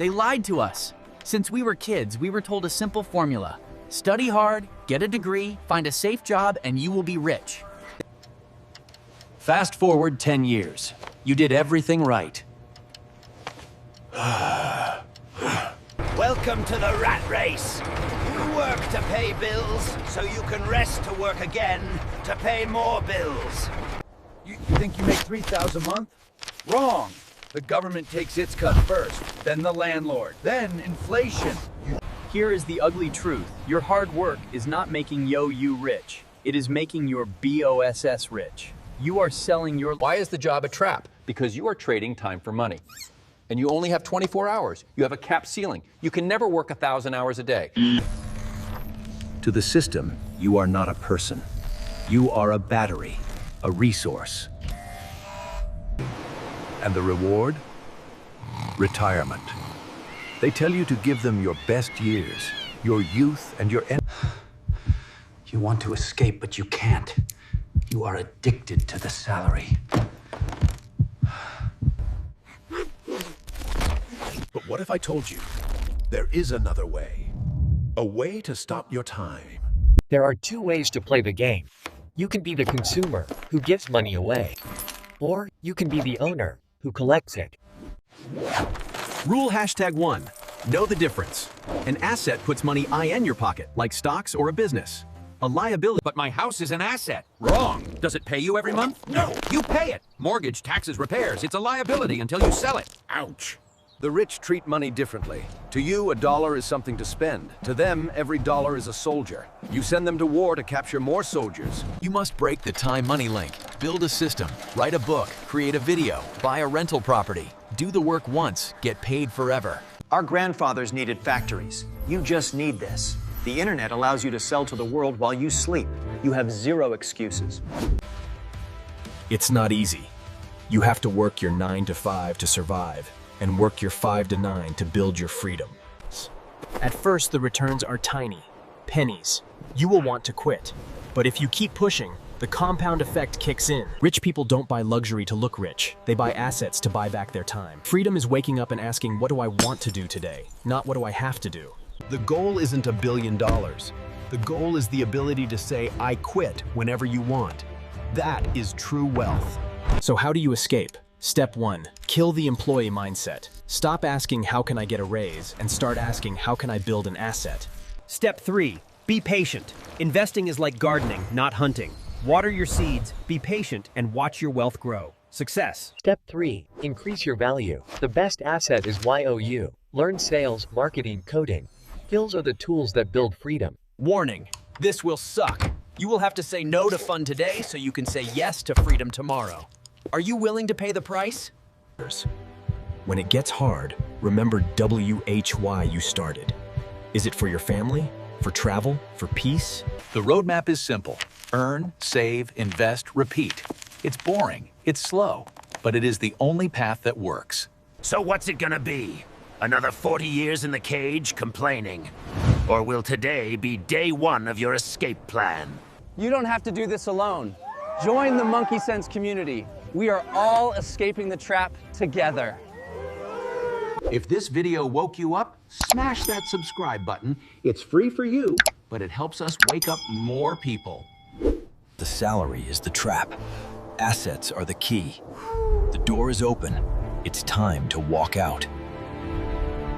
They lied to us. Since we were kids, we were told a simple formula. Study hard, get a degree, find a safe job, and you will be rich. Fast forward 10 years. You did everything right. Welcome to the rat race. You work to pay bills, so you can rest to work again to pay more bills. You think you make $3,000 a month? Wrong. The government takes its cut first, then the landlord, then inflation. Here is the ugly truth. Your hard work is not making you rich. It is making your BOSS rich. You are selling your... Why is the job a trap? Because you are trading time for money. And you only have 24 hours. You have a capped ceiling. You can never work 1,000 hours a day. To the system, you are not a person. You are a battery, a resource. And the reward? Retirement. They tell you to give them your best years, your youth and your... You want to escape, but you can't. You are addicted to the salary. But what if I told you there is another way? A way to stop your time. There are two ways to play the game. You can be the consumer, who gives money away. Or you can be the owner, who collects it. Rule #1. Know the difference. An asset puts money in your pocket, like stocks or a business. A liability. But my house is an asset. Wrong. Does it pay you every month? No, you pay it. Mortgage, taxes, repairs. It's a liability until you sell it. Ouch. The rich treat money differently. To you, a dollar is something to spend. To them, every dollar is a soldier. You send them to war to capture more soldiers. You must break the time-money link. Build a system, write a book, create a video, buy a rental property. Do the work once, get paid forever. Our grandfathers needed factories. You just need this. The internet allows you to sell to the world while you sleep. You have zero excuses. It's not easy. You have to work your 9 to 5 to survive, and work your 5 to 9 to build your freedom. At first, the returns are tiny, pennies. You will want to quit. But if you keep pushing, the compound effect kicks in. Rich people don't buy luxury to look rich. They buy assets to buy back their time. Freedom is waking up and asking, what do I want to do today? Not what do I have to do? The goal isn't $1 billion. The goal is the ability to say, I quit whenever you want. That is true wealth. So how do you escape? Step 1. Kill the employee mindset. Stop asking, how can I get a raise? And start asking, how can I build an asset? Step 3. Be patient. Investing is like gardening, not hunting. Water your seeds, be patient, and watch your wealth grow. Success. Step 3. Increase your value. The best asset is YOU. Learn sales, marketing, coding. Skills are the tools that build freedom. Warning, this will suck. You will have to say no to fun today so you can say yes to freedom tomorrow. Are you willing to pay the price? When it gets hard, remember WHY you started. Is it for your family? For travel? For peace? The roadmap is simple. Earn, save, invest, repeat. It's boring, it's slow, but it is the only path that works. So what's it gonna be? Another 40 years in the cage complaining? Or will today be day 1 of your escape plan? You don't have to do this alone. Join the Monkey Sense community. We are all escaping the trap together. If this video woke you up, smash that subscribe button. It's free for you, but it helps us wake up more people. The salary is the trap. Assets are the key. The door is open. It's time to walk out.